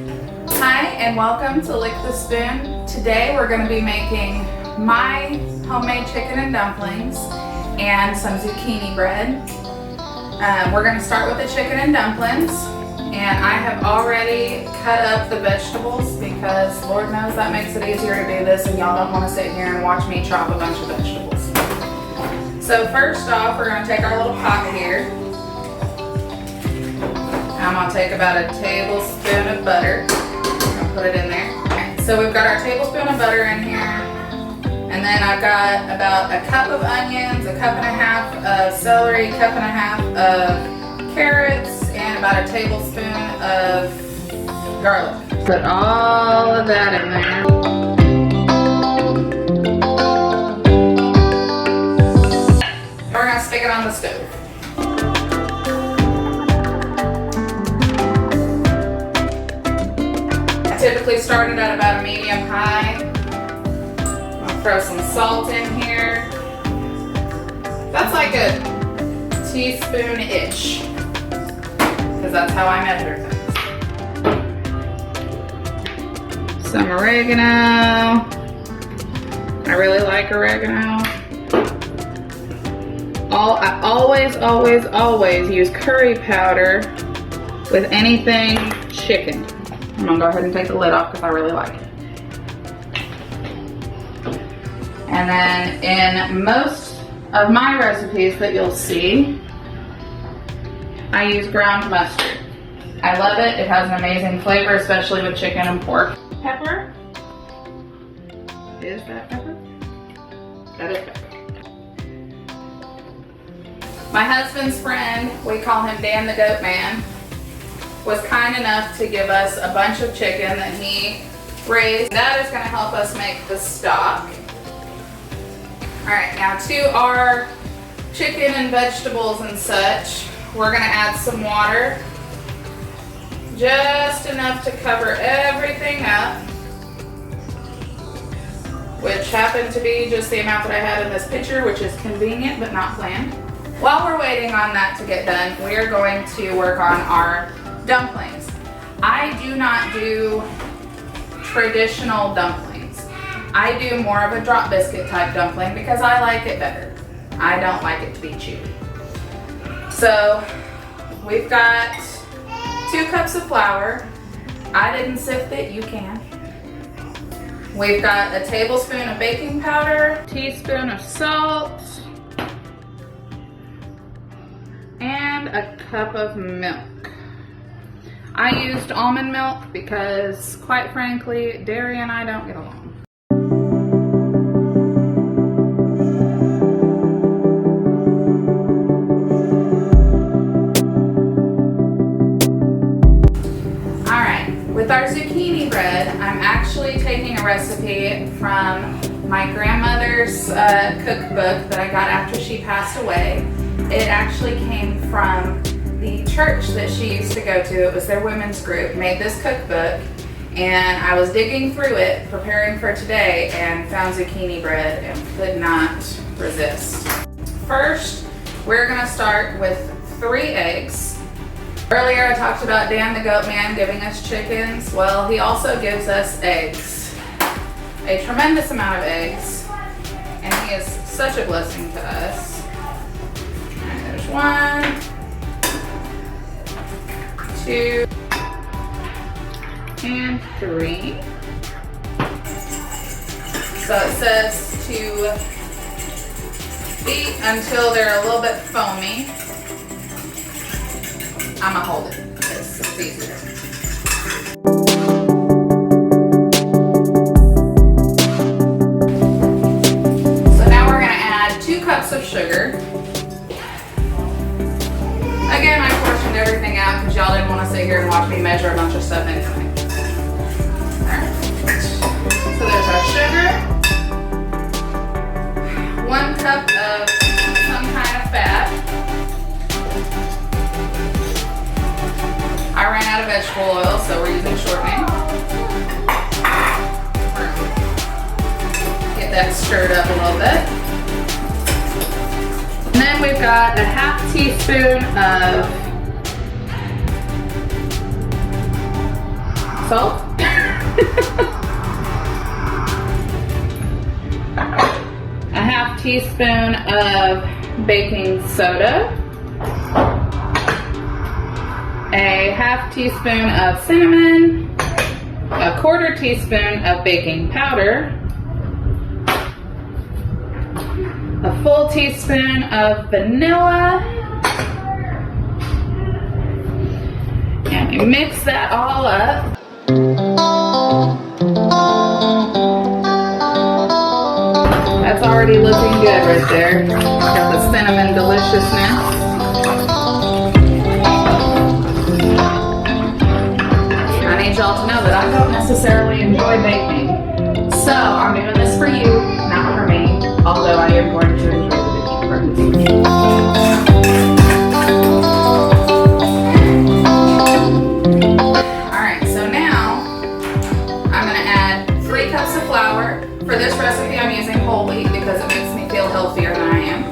Hi and welcome to Lick the Spoon. Today we're going to be making my homemade chicken and dumplings and some zucchini bread. We're going to start with the chicken and dumplings, and I have already cut up the vegetables because Lord knows that makes it easier to do this and y'all don't want to sit here and watch me chop a bunch of vegetables. So first off, we're going to take our little pot here. I'm going to take about a tablespoon of butter. Put it in there. Okay, so we've got our tablespoon of butter in here, and then I've got about a cup of onions, a cup and a half of celery, a cup and a half of carrots, and about a tablespoon of garlic. Put all of that in there. We're gonna stick it on the stove. Typically started at about a medium high. I'll throw some salt in here. That's like a teaspoon-ish, because that's how I measure things. Some oregano. I really like oregano. I always use curry powder with anything chicken. I'm gonna go ahead and take the lid off because I really like it. And then in most of my recipes that you'll see, I use ground mustard. I love it. It has an amazing flavor, especially with chicken and pork. Pepper. Is that pepper? That is pepper. My husband's friend, we call him Dan the Goat Man, was kind enough to give us a bunch of chicken that he raised. That is going to help us make the stock. Alright, now to our chicken and vegetables and such, we're going to add some water. Just enough to cover everything up, which happened to be just the amount that I had in this picture, which is convenient but not planned. While we're waiting on that to get done, we are going to work on our dumplings. I do not do traditional dumplings. I do more of a drop biscuit type dumpling because I like it better. I don't like it to be chewy. So we've got 2 cups of flour. I didn't sift it, you can. We've got a tablespoon of baking powder, teaspoon of salt, and a cup of milk. I used almond milk because, quite frankly, dairy and I don't get along. Alright, with our zucchini bread, I'm actually taking a recipe from my grandmother's cookbook that I got after she passed away. It actually came from the church that she used to go to. It was their women's group, made this cookbook, and I was digging through it, preparing for today, and found zucchini bread and could not resist. First, we're gonna start with 3 eggs. Earlier I talked about Dan the Goat Man giving us chickens. Well, he also gives us eggs. A tremendous amount of eggs, and he is such a blessing to us. All right, there's 1, 2, and 3. So it says to beat until they're a little bit foamy. I'm gonna hold it because it's easier. So now we're gonna add 2 cups of sugar. Again, I portioned everything out because y'all didn't want to sit here and watch me measure a bunch of stuff anyway. Alright. So there's our sugar. 1 cup of some kind of fat. I ran out of vegetable oil, so we're using shortening. Get that stirred up a little bit. And then we've got a half teaspoon of salt. A half teaspoon of baking soda. A half teaspoon of cinnamon. A quarter teaspoon of baking powder. A full teaspoon of vanilla. And we mix that all up. That's already looking good right there. Got the cinnamon deliciousness. I need y'all to know that I don't necessarily enjoy baking. So I'm doing this for you, not for me, although I am going to enjoy the baking part. Alright, so now I'm going to add 3 cups of flour. For this recipe I'm using whole wheat because it makes me feel healthier than I am.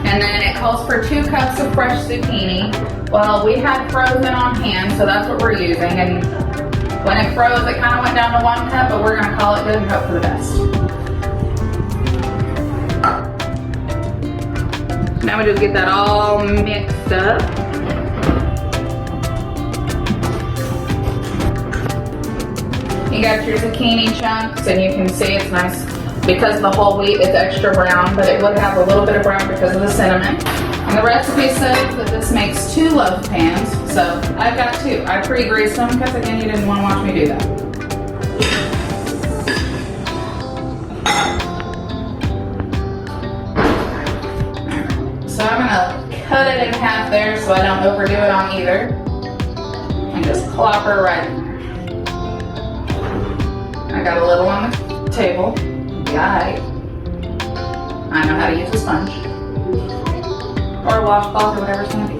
And then it calls for 2 cups of fresh zucchini. Well, we had frozen on hand, so that's what we're using. And when it froze, it kind of went down to 1 cup, but we're going to call it good and hope for the best. Now we just get that all mixed up. You got your zucchini chunks, and you can see it's nice. Because of the whole wheat, it's extra brown, but it would have a little bit of brown because of the cinnamon. And the recipe says that this makes 2 loaf pans, so I've got 2. I pre-greased them because again, you didn't want to watch me do that. So I'm gonna cut it in half there so I don't overdo it on either. And just plop her right in there. I got a little on the table. Yeah, I know how to use a sponge or a washcloth or whatever it's going to be.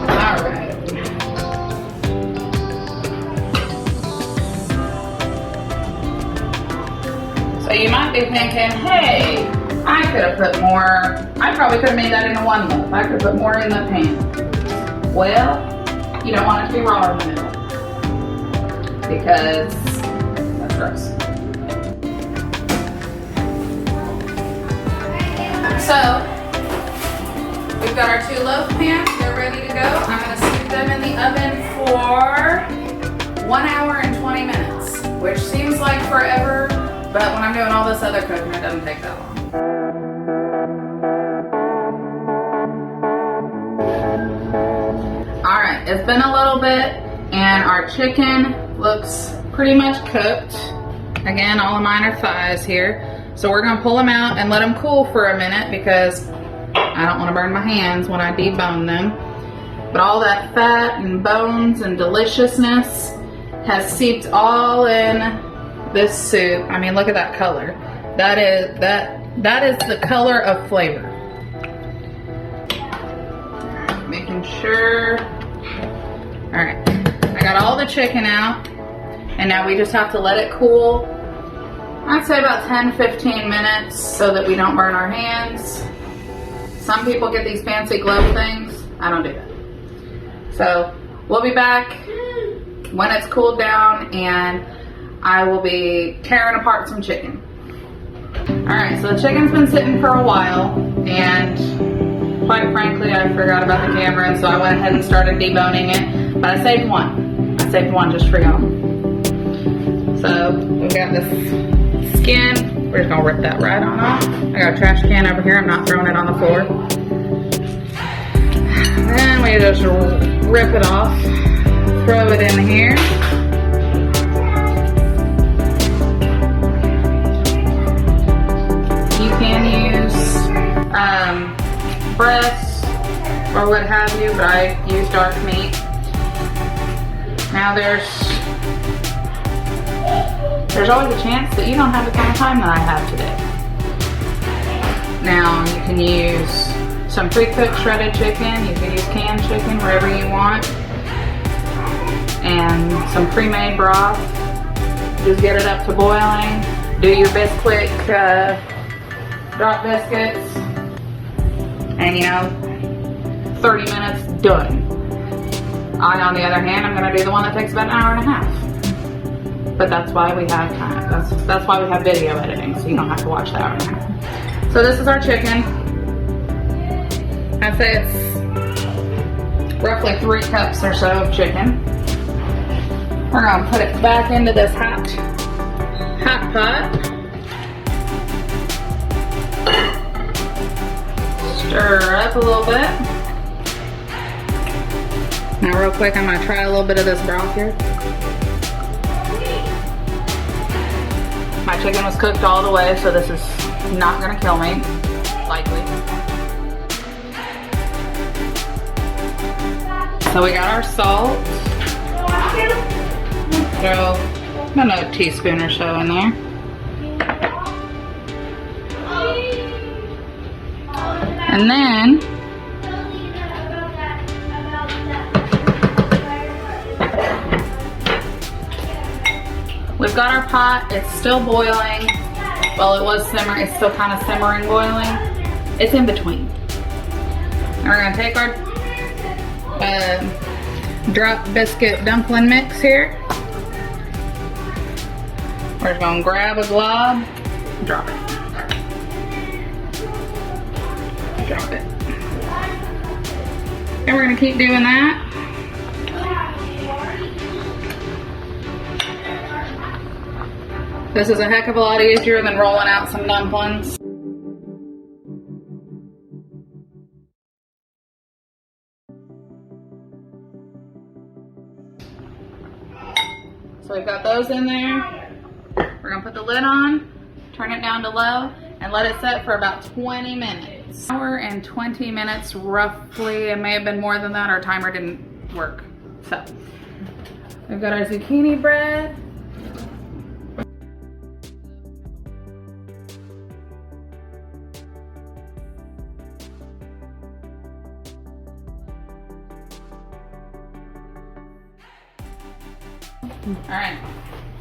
All right. So you might be thinking, hey, I could have put more, I probably could have made that into 1 loaf. I could have put more in the pan. Well, you don't want it to be raw in the middle because that's gross. So, we've got our 2 loaf pans, they're ready to go. I'm going to stick them in the oven for 1 hour and 20 minutes, which seems like forever. But when I'm doing all this other cooking, it doesn't take that long. Alright, it's been a little bit and our chicken looks pretty much cooked. Again, all of mine are thighs here. So we're going to pull them out and let them cool for a minute because I don't want to burn my hands when I debone them. But all that fat and bones and deliciousness has seeped all in this soup. I mean, look at that color. That is the color of flavor. Making sure. All right, I got all the chicken out, and now we just have to let it cool. I'd say about 10-15 minutes so that we don't burn our hands. Some people get these fancy glove things. I don't do that. So we'll be back when it's cooled down, and I will be tearing apart some chicken. Alright, so the chicken's been sitting for a while, and quite frankly, I forgot about the camera, and so I went ahead and started deboning it. But I saved one. I saved one just for y'all. So, we've got this skin. We're just gonna rip that right on off. I got a trash can over here. I'm not throwing it on the floor. Then we just rip it off. Throw it in here. You can use breast or what have you, but I use dark meat. Now there's always a chance that you don't have the kind of time that I have today. Now you can use some pre-cooked shredded chicken, you can use canned chicken, wherever you want, and some pre-made broth. Just get it up to boiling. Do your Bisquick drop biscuits, and you know, 30 minutes, done. I, on the other hand, I'm gonna do the one that takes about an hour and a half. But that's why we have time. That's why we have video editing, so you don't have to watch the hour and a half. So this is our chicken. I'd say it's roughly 3 cups or so of chicken. We're gonna put it back into this hot pot. Stir up a little bit. Now real quick, I'm gonna try a little bit of this broth here. My chicken was cooked all the way, so this is not gonna kill me, likely. So we got our salt. Throw another teaspoon or so in there. And then we've got our pot. It's still boiling. Well, it was simmering. It's still kind of simmering, boiling. It's in between. And we're gonna take our drop biscuit dumpling mix here. We're just gonna grab a glob, drop it. Drop it. And we're gonna keep doing that. This is a heck of a lot easier than rolling out some dumplings. So we've got those in there. We're gonna put the lid on, turn it down to low, and let it set for about 20 minutes. Hour and 20 minutes roughly. It may have been more than that. Our timer didn't work. So we've got our zucchini bread. All right,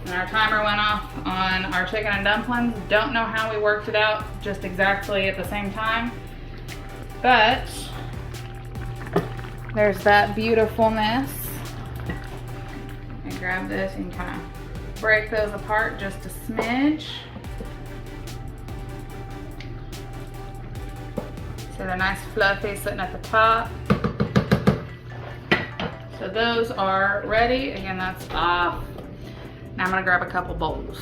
and our timer went off on our chicken and dumplings. Don't know how we worked it out just exactly at the same time, but there's that beautifulness. And grab this and kind of break those apart just a smidge. So they're nice fluffy sitting at the top. So those are ready. Again, that's off. Now I'm gonna grab a couple bowls.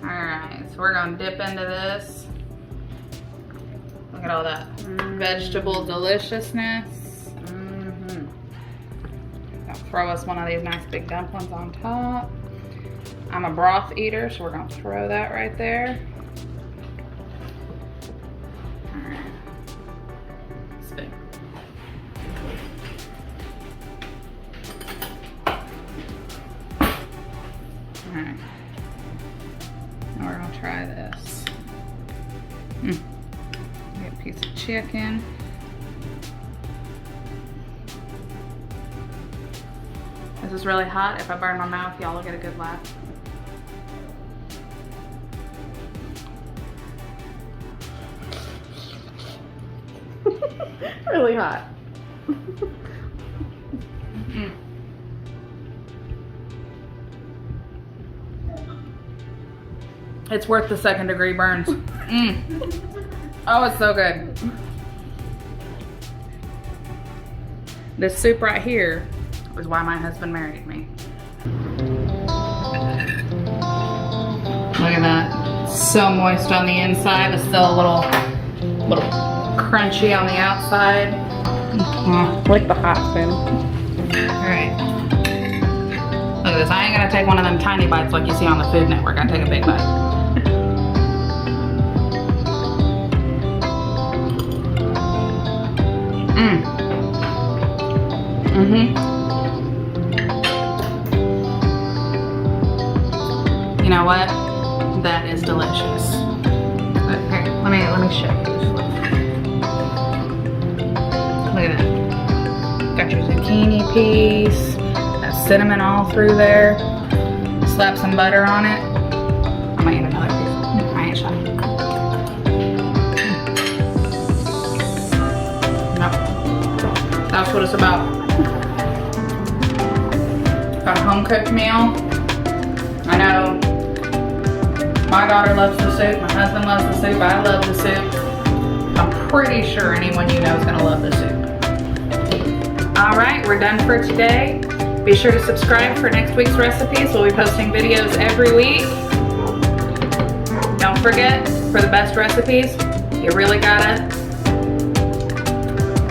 All right, so we're gonna dip into this. Look at all that vegetable deliciousness. I'll throw us one of these nice big dumplings on top. I'm a broth eater, so we're gonna throw that right there. All right, spin. Alright, now we're gonna try this. Get a piece of chicken. This is really hot. If I burn my mouth, y'all will get a good laugh. Really hot. It's worth the 2nd degree burns. Oh, it's so good. This soup right here was why my husband married me. Look at that. So moist on the inside, but still a little crunchy on the outside. Like the hot spoon. All right. Look at this. I ain't gonna take one of them tiny bites like you see on the Food Network. I take a big bite. what? That is delicious. But here, let me show you. Look at that. Got your zucchini piece. That cinnamon all through there. Slap some butter on it. I'm gonna eat another piece. I ain't shy. Nope. That's what it's about. Got a home cooked meal. I know my daughter loves the soup, my husband loves the soup, I love the soup. I'm pretty sure anyone you know is gonna love the soup. All right, we're done for today. Be sure to subscribe for next week's recipes. We'll be posting videos every week. Don't forget, for the best recipes, you really gotta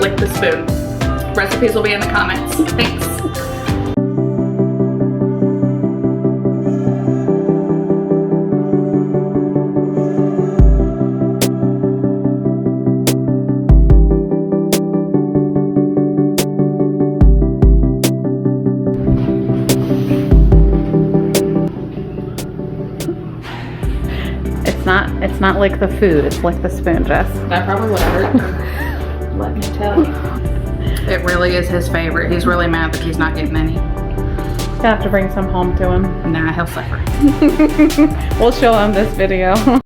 lick the spoon. Recipes will be in the comments. Thanks. It's not lick the food, it's lick the spoon, Jess. That probably would hurt. Let me tell you. It really is his favorite. He's really mad that he's not getting any. You have to bring some home to him. Nah, he'll suffer. We'll show him this video.